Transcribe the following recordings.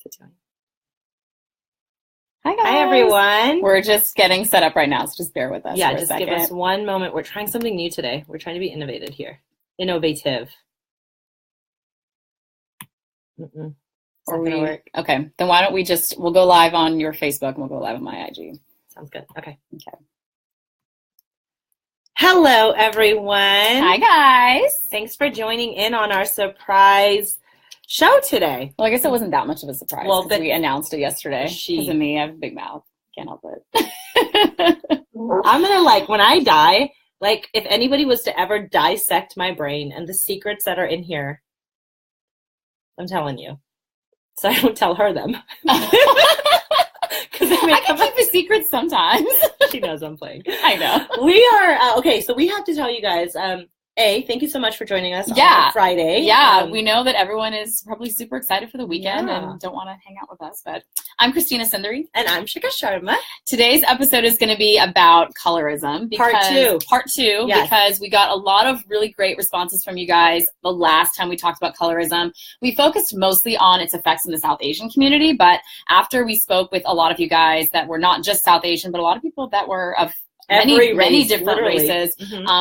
to doing. Hi, guys. Hi, everyone. We're just getting set up right now, so just bear with us. Yeah, for just a second. give us one moment. We're trying something new today. We're trying to be innovative here. Innovative. Or work. Okay, then why don't we'll go live on your Facebook and we'll go live on my IG. Sounds good. Okay. Okay. Hello, everyone. Hi, guys. Thanks for joining in on our surprise show today. Well, I guess it wasn't that much of a surprise. Well, but we announced it yesterday. Because of me, I have a big mouth. Can't help it. I'm gonna when I die, if anybody was to ever dissect my brain and the secrets that are in here, I'm telling you. So I don't tell her them. I can keep a secret sometimes. She knows I'm playing. I know. We are, okay, so we have to tell you guys, thank you so much for joining us on Friday. Yeah, we know that everyone is probably super excited for the weekend and don't want to hang out with us, but I'm Christina Sundari. And I'm Shikha Sharma. Today's episode is going to be about colorism. Part two, yes. Because we got a lot of really great responses from you guys the last time we talked about colorism. We focused mostly on its effects in the South Asian community, but after we spoke with a lot of you guys that were not just South Asian, but a lot of people that were of many different races,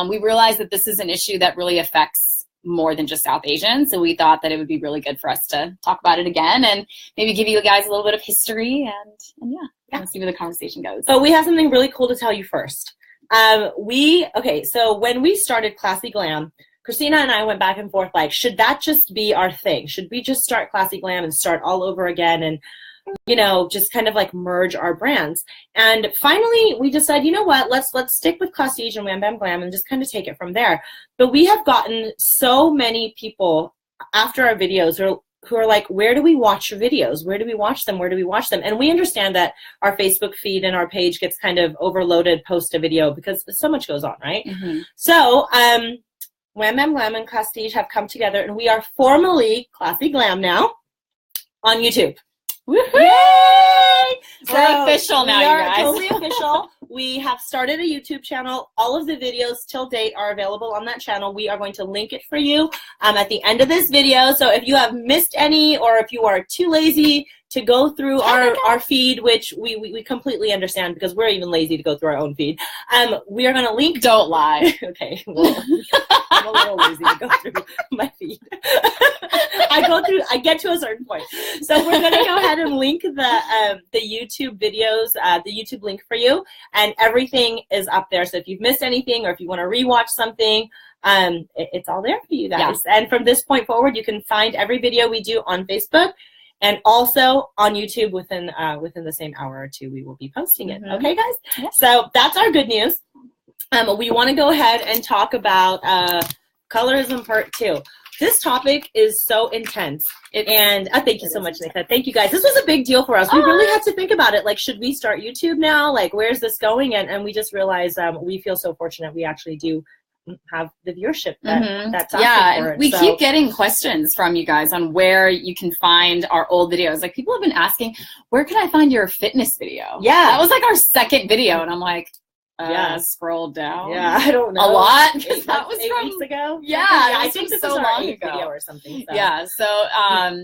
we realized that this is an issue that really affects more than just South Asians. So we thought that it would be really good for us to talk about it again and maybe give you guys a little bit of history and see where the conversation goes. So we have something really cool to tell you first. So when we started ClassyGlam, Christina and I went back and forth should that just be our thing? Should we just start ClassyGlam and start all over again and just kind of merge our brands? And finally we decided, you know what, let's stick with Classy and Wham Bam Glam and just kind of take it from there. But we have gotten so many people after our videos who are like, where do we watch your videos? Where do we watch them? Where do we watch them? And we understand that our Facebook feed and our page gets kind of overloaded post a video because so much goes on, right? So Wham Bam Glam and Classy have come together and we are formally ClassyGlam now on YouTube. Woohoo! We're official now, you guys. Totally official. We have started a YouTube channel. All of the videos till date are available on that channel. We are going to link it for you at the end of this video. So if you have missed any or if you are too lazy to go through our feed, which we completely understand because we're even lazy to go through our own feed, we are going to link. Don't lie. Okay. Well, I'm a little lazy to go through my feed. I get to a certain point. So we're going to go ahead and link the YouTube videos, the YouTube link for you, and everything is up there. So if you've missed anything or if you want to rewatch something, it's all there for you guys. Yeah. And from this point forward, you can find every video we do on Facebook and also on YouTube within the same hour or two, we will be posting it. Okay, guys? Yeah. So that's our good news. We want to go ahead and talk about colorism part 2. This topic is so intense. And thank you so much, Shikha. Thank you, guys. This was a big deal for us. We really had to think about it. Should we start YouTube now? Where's this going? And we just realized we feel so fortunate we actually do have the viewership that's asking for it. We keep getting questions from you guys on where you can find our old videos. People have been asking, where can I find your fitness video? Yeah. That was our second video. And I'm like, scroll down. Yeah, I don't know. A lot. That was 8 weeks ago. Yeah, I think this so was our long 8th ago. video or something. So. Yeah, so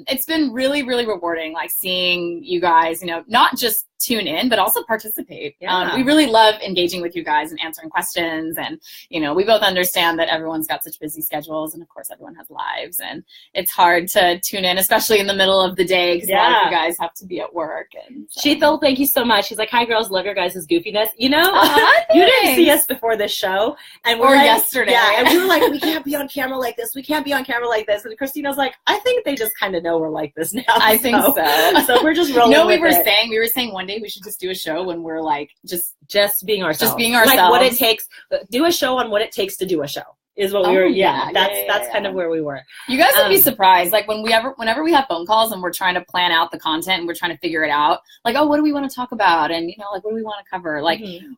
it's been really, really rewarding, seeing you guys, not just tune in, but also participate. Yeah. We really love engaging with you guys and answering questions. And, we both understand that everyone's got such busy schedules. And, of course, everyone has lives. And it's hard to tune in, especially in the middle of the day because a lot of you guys have to be at work. And so. Shithal, thank you so much. She's like, hi, girls. Love your guys' goofiness. You didn't see us before this show. And we're yesterday. Yeah, and we were like, we can't be on camera like this. We can't be on camera like this. And Christina's like, I think they just kind of know we're like this now. I think so. So we're just rolling with it. We were saying one day we should just do a show when we're just being ourselves. Just being ourselves. What it takes. Do a show on what it takes to do a show is what we were. That's kind of where we were. You guys would be surprised. Whenever we have phone calls and we're trying to plan out the content and we're trying to figure it out, what do we want to talk about? And what do we want to cover?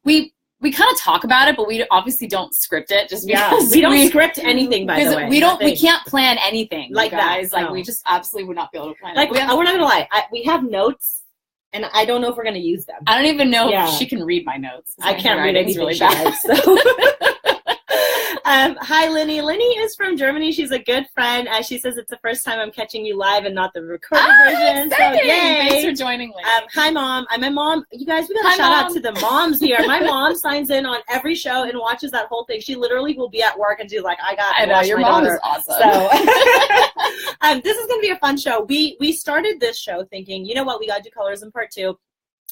We kind of talk about it, but we obviously don't script it. Just because we don't script anything. By the way, we can't plan anything like guys. That. No. We just absolutely would not be able to plan. We're not gonna lie. We have notes. And I don't know if we're going to use them. I don't even know if she can read my notes. I can't read anything really bad. So. Hi, Linny. Linny is from Germany. She's a good friend. She says it's the first time I'm catching you live and not the recorded version. Exciting. So, yay. Thanks for joining, Linny. Hi, Mom. My mom. You guys, we got to shout out to the moms here. My mom signs in on every show and watches that whole thing. She literally will be at work and she's like, I know, your my mom daughter. is awesome. So, this is going to be a fun show. We started this show thinking, you know what, we got to do Colorism Part 2.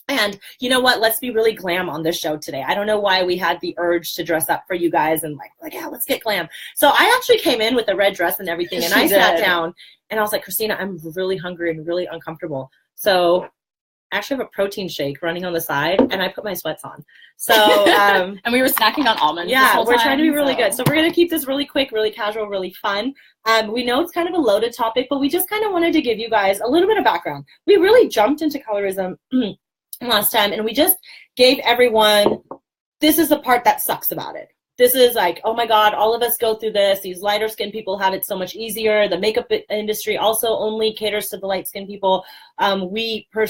And you know what? Let's be really glam on this show today. I don't know why we had the urge to dress up for you guys and like, yeah, let's get glam. So I actually came in with a red dress and everything, and I sat down and I was like, Christina, I'm really hungry and really uncomfortable. So I actually have a protein shake running on the side, and I put my sweats on. So and we were snacking on almonds. Yeah, we're trying to be really good. So we're gonna keep this really quick, really casual, really fun. We know it's kind of a loaded topic, but we just kind of wanted to give you guys a little bit of background. We really jumped into colorism last time, and we just gave everyone, this is the part that sucks about it. This is like, oh my God, all of us go through this. These lighter skinned people have it so much easier. The makeup industry also only caters to the light skinned people. We per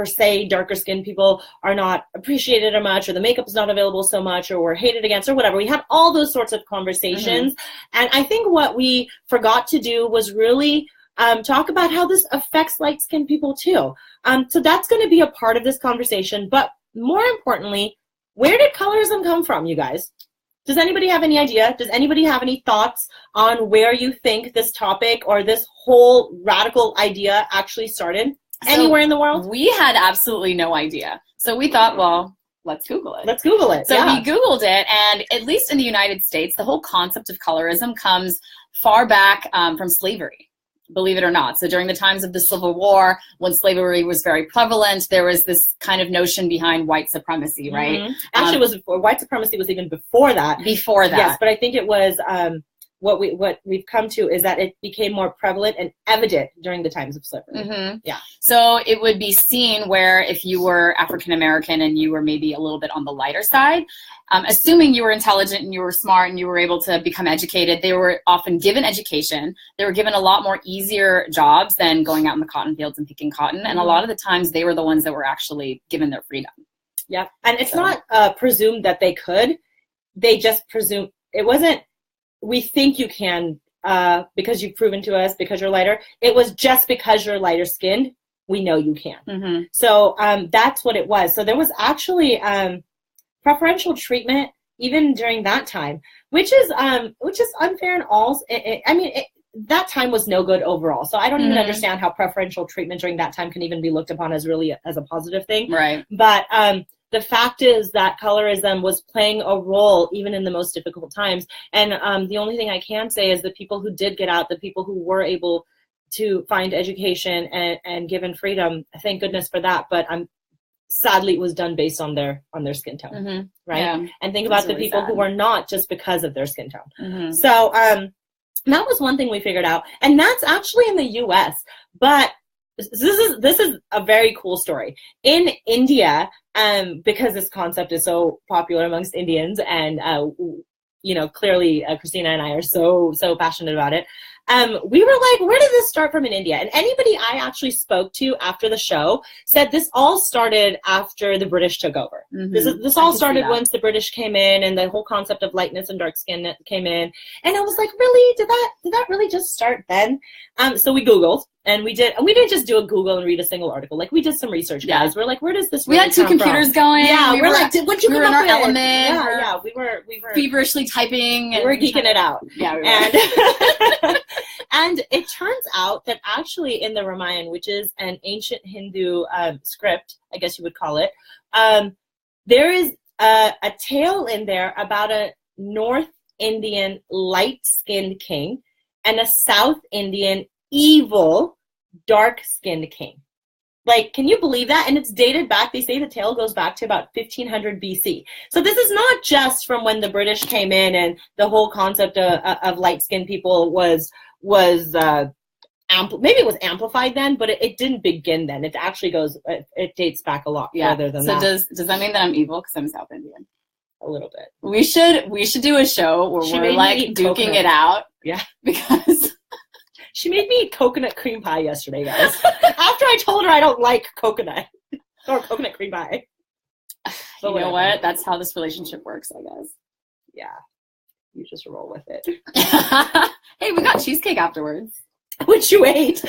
se, darker skinned people are not appreciated as much, or the makeup is not available so much, or we're hated against, or whatever. We had all those sorts of conversations. And I think what we forgot to do was really talk about how this affects light-skinned people too. So that's going to be a part of this conversation. But more importantly, where did colorism come from, you guys? Does anybody have any idea? Does anybody have any thoughts on where you think this topic or this whole radical idea actually started? Anywhere in the world? We had absolutely no idea. So we thought, well, let's Google it. Let's Google it. So we Googled it, and at least in the United States, the whole concept of colorism comes far back from slavery. Believe it or not. So during the times of the Civil War, when slavery was very prevalent, there was this kind of notion behind white supremacy, right? Actually, white supremacy was even before that. Before that. Yes, but I think it was what we've come to is that it became more prevalent and evident during the times of slavery. Yeah. So it would be seen where if you were African American and you were maybe a little bit on the lighter side, assuming you were intelligent and you were smart and you were able to become educated, they were often given education. They were given a lot more easier jobs than going out in the cotton fields and picking cotton. And a lot of the times they were the ones that were actually given their freedom. Yeah. And it's not presumed that they could. They just presume it wasn't, we think you can because you've proven to us because you're lighter. It was just because you're lighter skinned, we know you can. So that's what it was. So there was actually preferential treatment even during that time, which is unfair and all. That time was no good overall. So I don't even understand how preferential treatment during that time can even be looked upon as really as a positive thing. Right. But the fact is that colorism was playing a role even in the most difficult times. And the only thing I can say is the people who did get out, the people who were able to find education and given freedom, thank goodness for that. But sadly, it was done based on their skin tone, right? Yeah. And think about the really people who were not just because of their skin tone. So that was one thing we figured out. And that's actually in the U.S., but this is a very cool story. In India, because this concept is so popular amongst Indians, and clearly Christina and I are so passionate about it. We were like, where did this start from in India? And anybody I actually spoke to after the show said this all started after the British took over. This all started once the British came in and the whole concept of lightness and dark skin came in. And I was like, really? Did that really just start then? So we Googled. And we didn't just do a Google and read a single article. Like, we did some research, guys. We're like, where does this really We had two computers going. Yeah, we were like, what'd you come up in our with? element. Yeah, we were feverishly typing. We were geeking it out. Yeah, we were. And it turns out that actually in the Ramayana, which is an ancient Hindu script, I guess you would call it, there is a tale in there about a North Indian light-skinned king and a South Indian evil, dark-skinned king. Like, can you believe that? And it's dated back, they say the tale goes back to about 1500 BC. So this is not just from when the British came in and the whole concept of light-skinned people was maybe it was amplified then, but it didn't begin then. It actually it dates back a lot further than that. So does that mean that I'm evil because I'm South Indian? A little bit. We should do a show where we're like duking it out. Yeah. Because she made me eat coconut cream pie yesterday, guys. After I told her I don't like coconut or coconut cream pie. You know what? That's how this relationship works, I guess. Yeah. you just roll with it. Hey, we got cheesecake afterwards. Which you ate.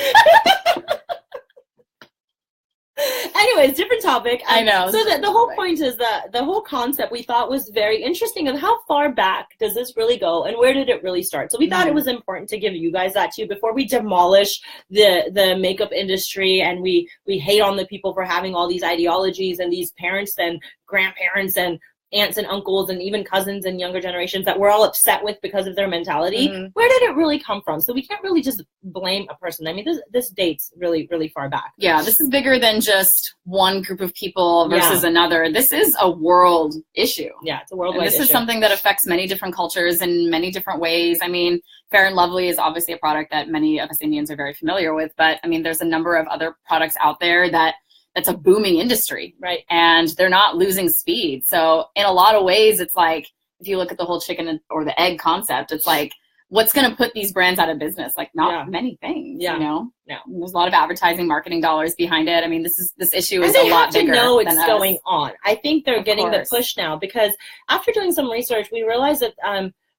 Anyways, different topic. I know. So the whole point is that the whole concept we thought was very interesting of how far back does this really go and where did it really start? So we thought it was important to give you guys that too before we demolish the makeup industry and we hate on the people for having all these ideologies and these parents and grandparents and aunts and uncles and even cousins and younger generations that we're all upset with because of their mentality. Where did it really come from? So we can't really just blame a person. I mean, this dates really, really far back. Yeah, this is bigger than just one group of people versus another. This is a world issue. Yeah, it's a worldwide issue. This is something that affects many different cultures in many different ways. I mean, Fair and Lovely is obviously a product that many of us Indians are very familiar with, but I mean, there's a number of other products out there that's a booming industry, right? And they're not losing speed. So in a lot of ways, it's like, if you look at the whole chicken or the egg concept, it's like, what's going to put these brands out of business? Like not many things, you know? No. There's a lot of advertising, marketing dollars behind it. I mean, this issue is a lot bigger. And they have to know it's going on. I think they're getting the push now because after doing some research, we realized that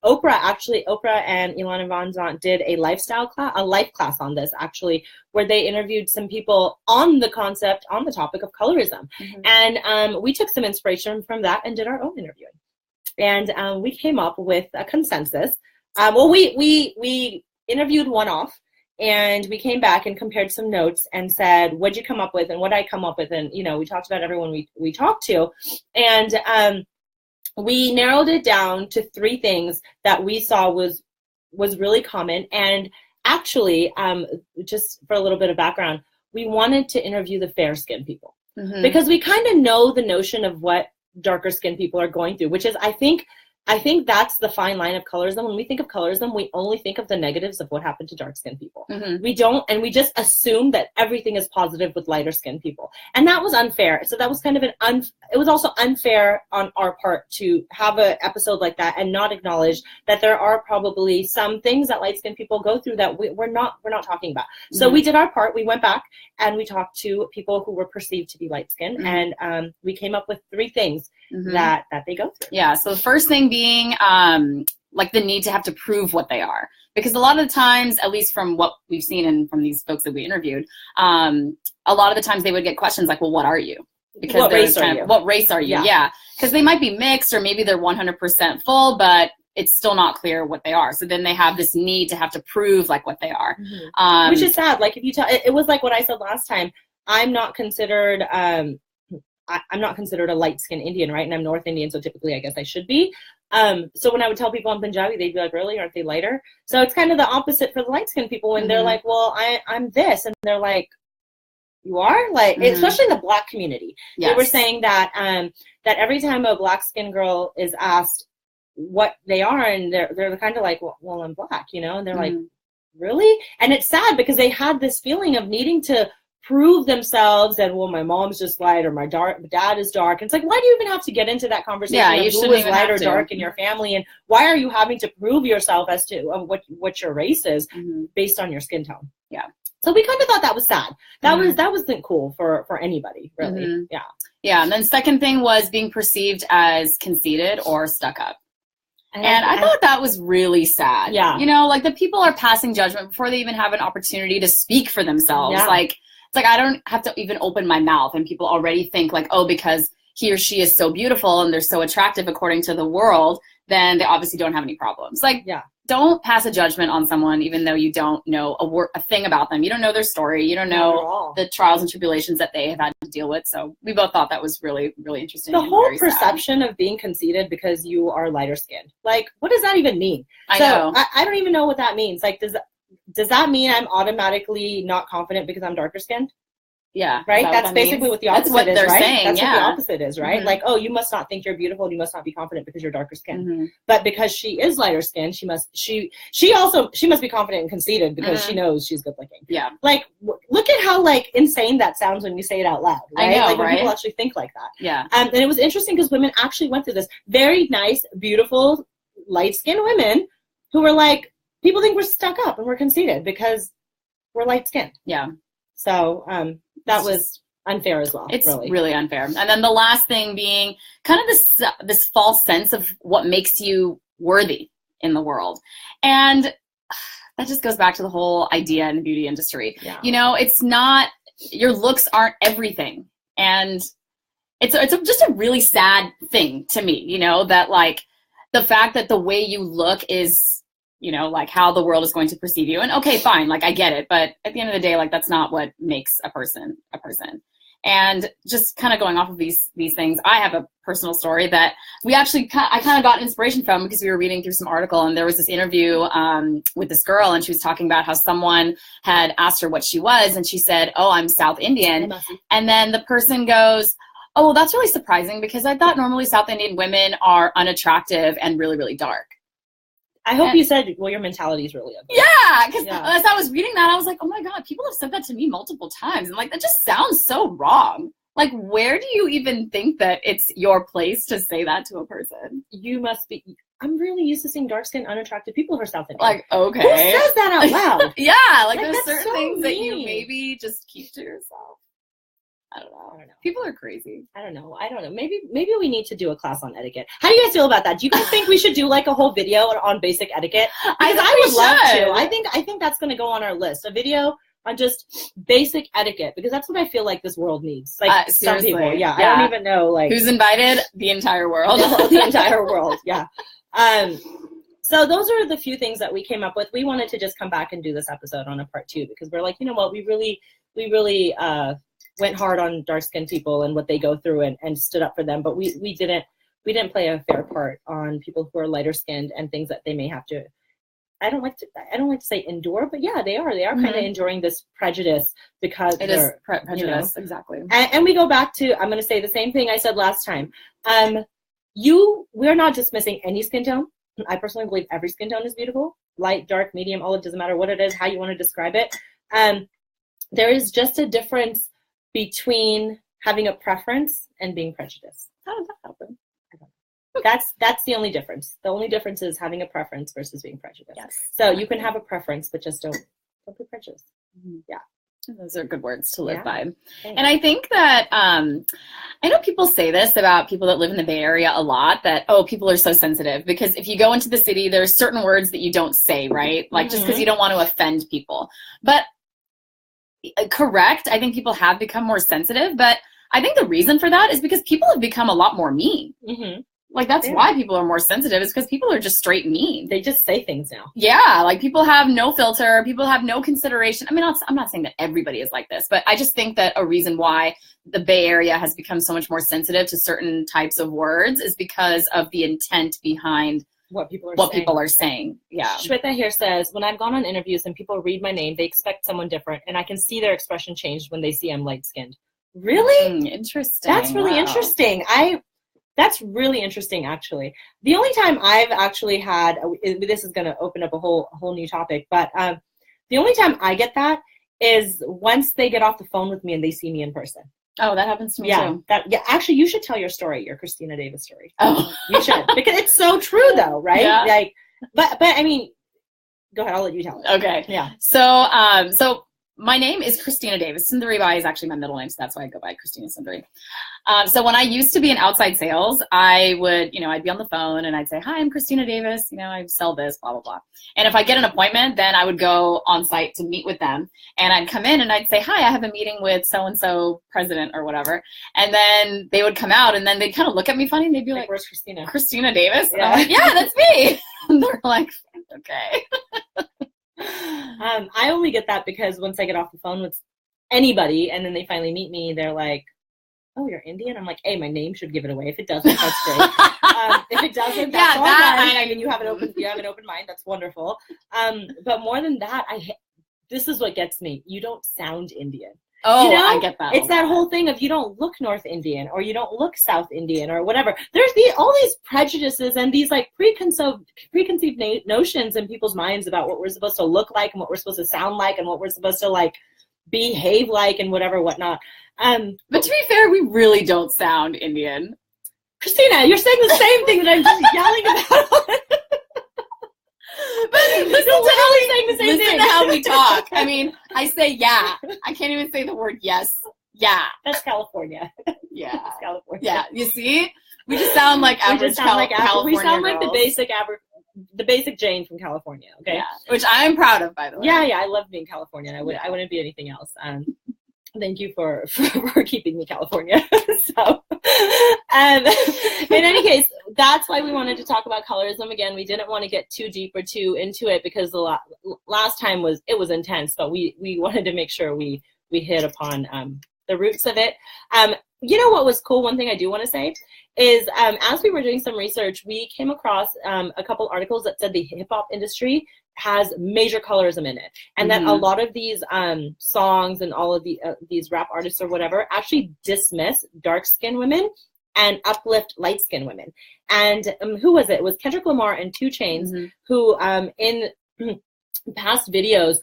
Oprah and Ilana Van Zant did a life class on this actually, where they interviewed some people on the topic of colorism. And we took some inspiration from that and did our own interviewing. And we came up with a consensus. We interviewed one off and we came back and compared some notes and said, what'd you come up with and what'd I come up with? And, we talked about everyone we talked to. And, we narrowed it down to 3 things that we saw was really common. And actually, just for a little bit of background, we wanted to interview the fair-skinned people because we kind of know the notion of what darker-skinned people are going through, which is, I think that's the fine line of colorism. When we think of colorism, we only think of the negatives of what happened to dark-skinned people. We don't, and we just assume that everything is positive with lighter-skinned people. And that was unfair. So that was kind of it was also unfair on our part to have an episode like that and not acknowledge that there are probably some things that light-skinned people go through that we're not talking about. So we did our part. We went back and we talked to people who were perceived to be light-skinned, and we came up with 3 things that they go through. Yeah. So the first thing being like the need to have to prove what they are, because a lot of the times, at least from what we've seen and from these folks that we interviewed, a lot of the times they would get questions like, well, what are you? Because what race are you? What race are you? Yeah. Because they might be mixed or maybe they're 100% full, but it's still not clear what they are. So then they have this need to have to prove like what they are. Which is sad. Like if you tell, it was like what I said last time, I'm not considered a light-skinned Indian, right? And I'm North Indian, so typically I guess I should be. So when I would tell people I'm Punjabi, they'd be like, really? Aren't they lighter? So it's kind of the opposite for the light-skinned people when they're like, well, I'm this. And they're like, you are? Like, especially in the Black community. Yes. They were saying that that every time a Black-skinned girl is asked what they are, and they're kind of like, well, I'm Black, and they're like, really? And it's sad because they had this feeling of needing to prove themselves and, well, my mom's just light or my dad is dark. And it's like, why do you even have to get into that conversation of who is light or dark in your family, and why are you having to prove yourself as to what your race is based on your skin tone? Yeah. So we kind of thought that was sad. That wasn't cool for anybody, really. Yeah. Yeah. And then second thing was being perceived as conceited or stuck up. And I thought that was really sad. Yeah. Like the people are passing judgment before they even have an opportunity to speak for themselves. Yeah. Like, it's like I don't have to even open my mouth and people already think like, oh, because he or she is so beautiful and they're so attractive according to the world, then they obviously don't have any problems. Like, don't pass a judgment on someone even though you don't know a thing about them. You don't know their story. You don't know the trials and tribulations that they have had to deal with. So we both thought that was really, really interesting. The whole perception of being conceited because you are lighter skinned. Like, what does that even mean? I know. I don't even know what that means. Like, does that mean I'm automatically not confident because I'm darker skinned? Yeah. Right? That's basically what the opposite is, right? That's what they're saying, That's what the opposite is, right? Like, oh, you must not think you're beautiful and you must not be confident because you're darker skinned. But because she is lighter skinned, she must be confident and conceited because she knows she's good looking. Yeah. Like, look at how, like, insane that sounds when you say it out loud, right? I know, like, when right? people actually think like that. Yeah. And it was interesting because women actually went through this. Very nice, beautiful, light-skinned women who were like, people think we're stuck up and we're conceited because we're light-skinned. Yeah. So that was unfair as well. It's really unfair. And then the last thing being kind of this false sense of what makes you worthy. in the world. And that just goes back to the whole idea in the beauty industry. Yeah. You know, it's not, your looks aren't everything. And it's just a really sad thing to me, you know, that like the fact that the way you look is, you know, like how the world is going to perceive you. And okay, fine, like I get it. But at the end of the day, like that's not what makes a person a person. And just kind of going off of these things, I have a personal story that I kind of got inspiration from because we were reading through some article, and there was this interview with this girl, and she was talking about how someone had asked her what she was, and she said, "Oh, I'm South Indian." And then the person goes, "Oh, well, that's really surprising because I thought normally South Indian women are unattractive and really, really dark." I hope you said, well, your mentality is really ugly. Yeah, because as I was reading that, I was like, oh my God, people have said that to me multiple times. And like, that just sounds so wrong. Like, where do you even think that it's your place to say that to a person? You must be, I'm really used to seeing dark-skinned, unattractive people who are South Indian. Like, okay. Who says that out loud? Yeah, like there's certain so things that mean. you maybe just keep to yourself. I don't know. People are crazy. I don't know. Maybe we need to do a class on etiquette. How do you guys feel about that? Do you guys think we should do like a whole video on basic etiquette? Because I would love to. I think that's going to go on our list. A video on just basic etiquette, because that's what I feel like this world needs. Like some people. Yeah. I don't even know like who's invited. The entire world. The entire world. Yeah. So those are the few things that we came up with. We wanted to just come back and do this episode on a part 2 because we're like, you know what, we really went hard on dark-skinned people and what they go through and stood up for them, but we didn't play a fair part on people who are lighter-skinned and things that they may have to. I don't like to say endure, but yeah, they are kind of enduring this prejudice because it is prejudice, you know? Exactly. And we go back to, I'm going to say the same thing I said last time. We're not dismissing any skin tone. I personally believe every skin tone is beautiful, light, dark, medium, olive, doesn't matter what it is, how you want to describe it. There is just a difference between having a preference and being prejudiced. How does that happen? I don't know. That's the only difference. The only difference is having a preference versus being prejudiced. Yes. So you can have a preference, but just don't be prejudiced. Mm-hmm. Yeah. Those are good words to live by. Thanks. And I think that, I know people say this about people that live in the Bay Area a lot, that, oh, people are so sensitive. Because if you go into the city, there's certain words that you don't say, right? Like just because you don't want to offend people. But correct, I think people have become more sensitive, but I think the reason for that is because people have become a lot more mean. Mm-hmm. Like that's why people are more sensitive, is because people are just straight mean. They just say things now. Yeah, like people have no filter, people have no consideration. I mean, I'm not saying that everybody is like this, but I just think that a reason why the Bay Area has become so much more sensitive to certain types of words is because of the intent behind what people are saying. Yeah. Shweta here says, when I've gone on interviews and people read my name, they expect someone different, and I can see their expression change when they see I'm light-skinned. Really? Interesting. That's really interesting. That's really interesting, actually. The only time I've actually had, this is going to open up a whole new topic, but the only time I get that is once they get off the phone with me and they see me in person. Oh, that happens to me too. Actually, you should tell your story, your Christina Davis story. Oh, you should, because it's so true, though, right? Yeah. Like, but I mean, go ahead. I'll let you tell it. Okay. Yeah. So my name is Christina Davis. Sundari is actually my middle name, so that's why I go by Christina Sundari. So when I used to be in outside sales, I would, I'd be on the phone and I'd say, hi, I'm Christina Davis. I sell this, blah, blah, blah. And if I get an appointment, then I would go on site to meet with them. And I'd come in and I'd say, hi, I have a meeting with so-and-so president or whatever. And then they would come out and then they'd kind of look at me funny and they'd be like, where's Christina? Christina Davis? Yeah. And I'm like, yeah, that's me. And they're like, okay. I only get that because once I get off the phone with anybody and then they finally meet me, they're like, oh, you're Indian? I'm like, hey, my name should give it away. If it doesn't, that's great. If it doesn't, that's all right. I mean, you have an open mind. That's wonderful. But more than that, this is what gets me. You don't sound Indian. Oh, I get that. It's that whole thing of you don't look North Indian or you don't look South Indian or whatever. There's all these prejudices and these like preconceived notions in people's minds about what we're supposed to look like and what we're supposed to sound like and what we're supposed to like behave like and whatnot. But to be fair, we really don't sound Indian. Christina, you're saying the same thing that I'm just yelling about. But listen to how we talk. I mean, I say yeah. I can't even say the word yes. Yeah. That's California. Yeah. That's California. Yeah. You see? We just sound like average California We sound girls. like the basic average. the basic Jane from California. Okay. Yeah. Which I'm proud of, by the way. Yeah. I love being Californian. I wouldn't be anything else. Thank you for keeping me California. So, in any case, that's why we wanted to talk about colorism again. We didn't want to get too deep or too into it because the last time was intense, but we wanted to make sure we hit upon the roots of it. You know what was cool? One thing I do want to say is as we were doing some research, we came across a couple articles that said the hip hop industry has major colorism in it, and that a lot of these songs and all of these rap artists or whatever actually dismiss dark-skinned women and uplift light-skinned women. And who was it? It was Kendrick Lamar and 2 Chainz who in past videos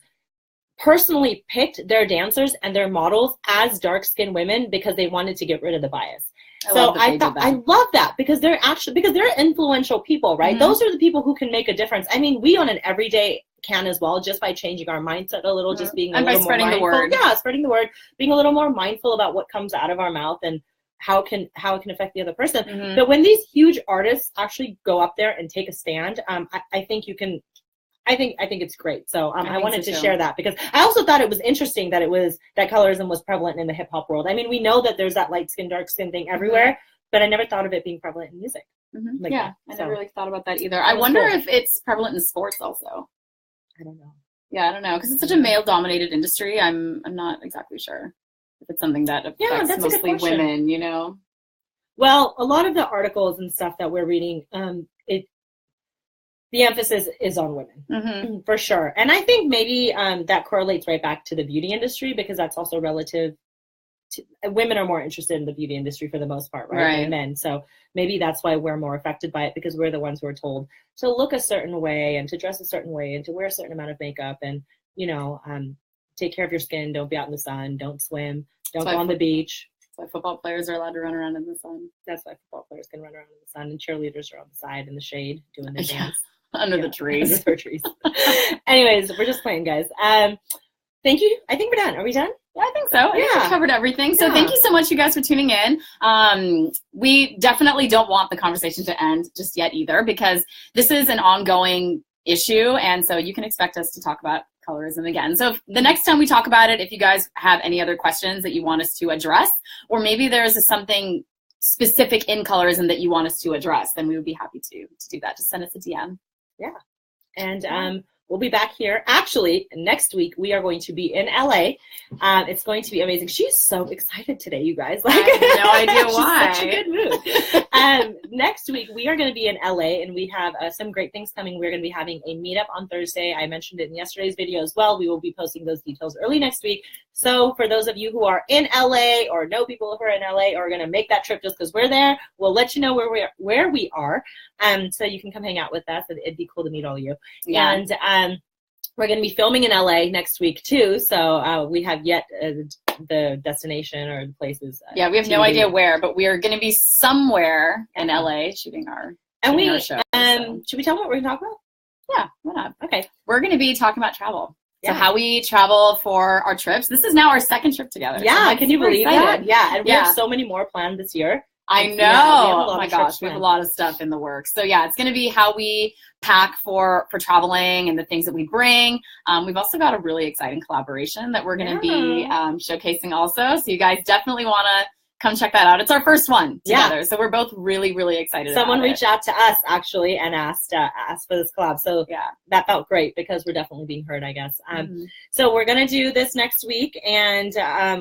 personally picked their dancers and their models as dark-skinned women because they wanted to get rid of the bias. I love that because they're influential people, right? Those are the people who can make a difference. I mean, we on an everyday can as well, just by changing our mindset a little, just being a little more mindful. And by spreading the word. Yeah, spreading the word, being a little more mindful about what comes out of our mouth and how it can affect the other person. But when these huge artists actually go up there and take a stand, I think you can. I think it's great. So I wanted to share that because I also thought it was interesting that that colorism was prevalent in the hip hop world. I mean, we know that there's that light skin, dark skin thing everywhere, but I never thought of it being prevalent in music. Like I never really thought about that either. I wonder if it's prevalent in sports also. I don't know. Yeah, I don't know because it's such a male dominated industry. I'm not exactly sure if it's something that affects mostly women, you know? Well, a lot of the articles and stuff that we're reading, the emphasis is on women, for sure. And I think maybe that correlates right back to the beauty industry because that's also relative to women are more interested in the beauty industry for the most part, right? Than men. So maybe that's why we're more affected by it because we're the ones who are told to look a certain way and to dress a certain way and to wear a certain amount of makeup and, you know, take care of your skin. Don't be out in the sun. Don't swim. Don't go on the beach. That's why football players are allowed to run around in the sun. That's why football players can run around in the sun and cheerleaders are on the side in the shade doing their dance. Under the trees. Under the trees. Anyways, we're just playing, guys. Thank you. I think we're done. Are we done? Yeah, I think so. I think we covered everything. So thank you so much, you guys, for tuning in. We definitely don't want the conversation to end just yet either because this is an ongoing issue. And so you can expect us to talk about colorism again. So the next time we talk about it, if you guys have any other questions that you want us to address, or maybe there's something specific in colorism that you want us to address, then we would be happy to do that. Just send us a DM. Yeah. And we'll be back here. Actually, next week, we are going to be in LA. It's going to be amazing. She's so excited today, you guys. Like, I have no idea why. She's such a good mood. Next week, we are going to be in LA, and we have some great things coming. We're going to be having a meetup on Thursday. I mentioned it in yesterday's video as well. We will be posting those details early next week. So for those of you who are in LA or know people who are in LA or are going to make that trip just because we're there, we'll let you know where we are. So you can come hang out with us. It'd be cool to meet all of you. Yeah. And we're going to be filming in LA next week too. So we have yet the destination or the places. We have no idea where, but we are going to be somewhere in LA shooting our show. Should we tell them what we're going to talk about? Yeah, why not? Okay. We're going to be talking about travel. So how we travel for our trips. This is now our second trip together. Yeah, so can you believe that? Yeah, and we have so many more planned this year. I know. Oh my gosh, we have a lot of stuff in the works. So yeah, it's going to be how we pack for traveling and the things that we bring. We've also got a really exciting collaboration that we're going to be showcasing also. So you guys definitely want to come check that out. It's our first one together. Yeah. So we're both really, really excited. Someone reached out to us actually and asked for this collab. So that felt great because we're definitely being heard, I guess. So we're going to do this next week and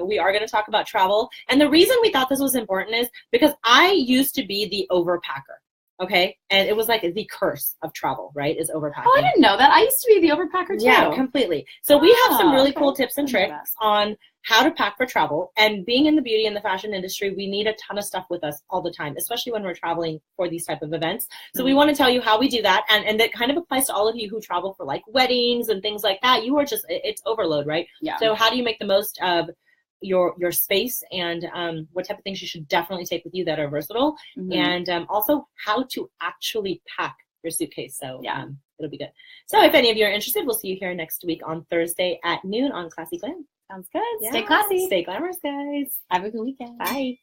we are going to talk about travel. And the reason we thought this was important is because I used to be the overpacker. Okay. And it was like the curse of travel, right? Is overpacking. Oh, I didn't know that. I used to be the overpacker too. Yeah, completely. So we have some really cool tips and tricks on how to pack for travel. And being in the beauty and the fashion industry, we need a ton of stuff with us all the time, especially when we're traveling for these type of events. So we want to tell you how we do that. And that kind of applies to all of you who travel for like weddings and things like that. You are just, it's overload, right? Yeah. So how do you make the most of your space and what type of things you should definitely take with you that are versatile, and also how to actually pack your suitcase. So it'll be good. So if any of you are interested, we'll see you here next week on Thursday at noon on ClassyGlam. Sounds good. Yeah. Stay classy. Stay glamorous, guys. Have a good weekend. Bye.